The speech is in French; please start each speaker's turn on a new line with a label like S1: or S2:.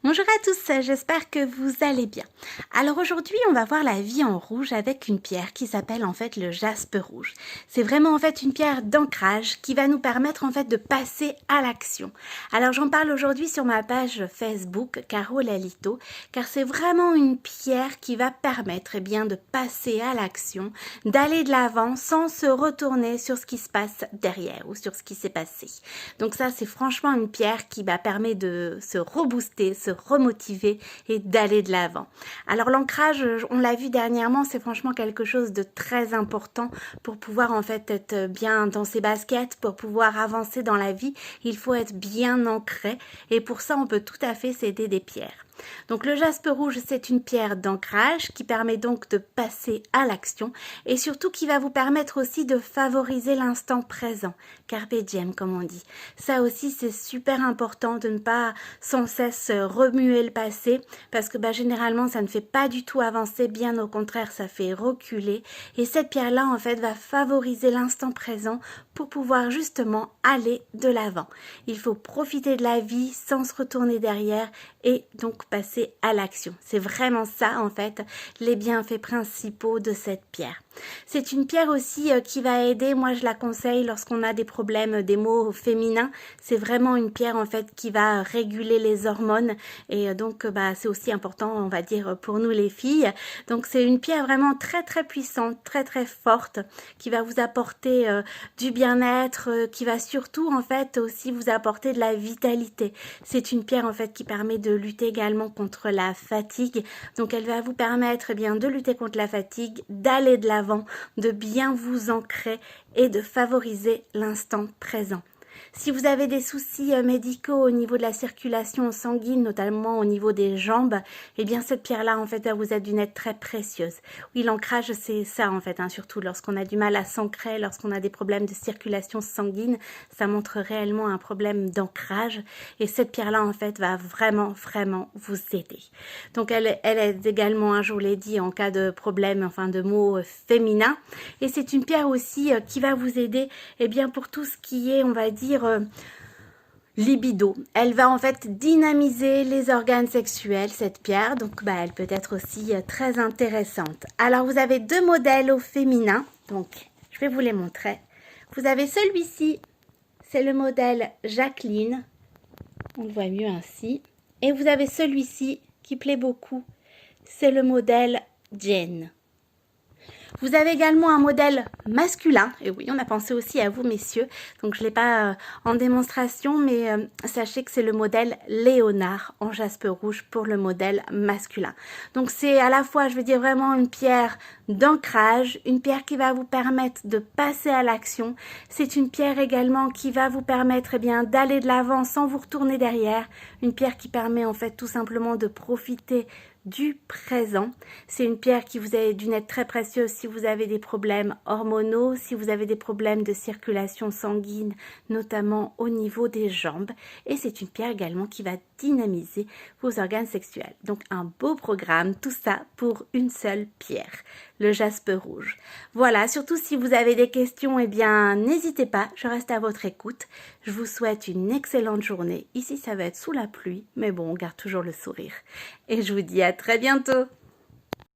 S1: Bonjour à tous, j'espère que vous allez bien. Alors aujourd'hui, on va voir la vie en rouge avec une pierre qui s'appelle en fait le jaspe rouge. C'est vraiment en fait une pierre d'ancrage qui va nous permettre en fait de passer à l'action. Alors j'en parle aujourd'hui sur ma page Facebook Caro Lalito, car c'est vraiment une pierre qui va permettre bien de passer à l'action, d'aller de l'avant sans se retourner sur ce qui se passe derrière ou sur ce qui s'est passé. Donc ça, c'est franchement une pierre qui va permettre de se rebooster, se remotiver et d'aller de l'avant. Alors l'ancrage, on l'a vu dernièrement, c'est franchement quelque chose de très important pour pouvoir en fait être bien dans ses baskets, pour pouvoir avancer dans la vie. Il faut être bien ancré et pour ça, on peut tout à fait s'aider des pierres. Donc le jaspe rouge, c'est une pierre d'ancrage qui permet donc de passer à l'action et surtout qui va vous permettre aussi de favoriser l'instant présent, carpe diem comme on dit. Ça aussi c'est super important de ne pas sans cesse remuer le passé parce que généralement ça ne fait pas du tout avancer, bien au contraire ça fait reculer et cette pierre-là en fait va favoriser l'instant présent pour pouvoir justement aller de l'avant. Il faut profiter de la vie sans se retourner derrière et donc passer à l'action. C'est vraiment ça en fait les bienfaits principaux de cette pierre. C'est une pierre aussi qui va aider, moi je la conseille lorsqu'on a des problèmes des maux féminins. C'est vraiment une pierre en fait qui va réguler les hormones et donc c'est aussi important on va dire pour nous les filles. Donc c'est une pierre vraiment très puissante, très forte qui va vous apporter du bien-être, qui va surtout en fait aussi vous apporter de la vitalité. C'est une pierre en fait qui permet de lutter également contre la fatigue. Donc elle va vous permettre bien de lutter contre la fatigue, d'aller de l'avant, de bien vous ancrer et de favoriser l'instant présent. Si vous avez des soucis médicaux au niveau de la circulation sanguine, notamment au niveau des jambes, eh bien cette pierre-là, en fait, vous êtes d'une aide très précieuse. Oui, l'ancrage, c'est ça, en fait, surtout lorsqu'on a du mal à s'ancrer, lorsqu'on a des problèmes de circulation sanguine, ça montre réellement un problème d'ancrage. Et cette pierre-là, en fait, va vraiment vous aider. Donc, elle aide également, je vous l'ai dit, en cas de problème, enfin, de maux féminins. Et c'est une pierre aussi qui va vous aider, eh bien, pour tout ce qui est, on va dire, libido. Elle va en fait dynamiser les organes sexuels, cette pierre, donc elle peut être aussi très intéressante. Alors vous avez deux modèles au féminin, donc je vais vous les montrer. Vous avez celui-ci, c'est le modèle Jacqueline, on le voit mieux ainsi, et vous avez celui-ci qui plaît beaucoup, c'est le modèle Jane. Vous avez également un modèle masculin, et oui, on a pensé aussi à vous, messieurs, donc je ne l'ai pas en démonstration, mais sachez que c'est le modèle Léonard en jaspe rouge pour le modèle masculin. Donc c'est à la fois, je veux dire, vraiment une pierre d'ancrage, une pierre qui va vous permettre de passer à l'action. C'est une pierre également qui va vous permettre d'aller de l'avant sans vous retourner derrière. Une pierre qui permet en fait tout simplement de profiter du présent. C'est une pierre qui vous est d'une aide très précieuse si vous avez des problèmes hormonaux, si vous avez des problèmes de circulation sanguine, notamment au niveau des jambes. Et c'est une pierre également qui va dynamiser vos organes sexuels. Donc un beau programme, tout ça pour une seule pierre, le jaspe rouge. Voilà, surtout si vous avez des questions, n'hésitez pas, je reste à votre écoute. Je vous souhaite une excellente journée. Ici, ça va être sous la pluie, mais bon, on garde toujours le sourire. Et je vous dis à très bientôt.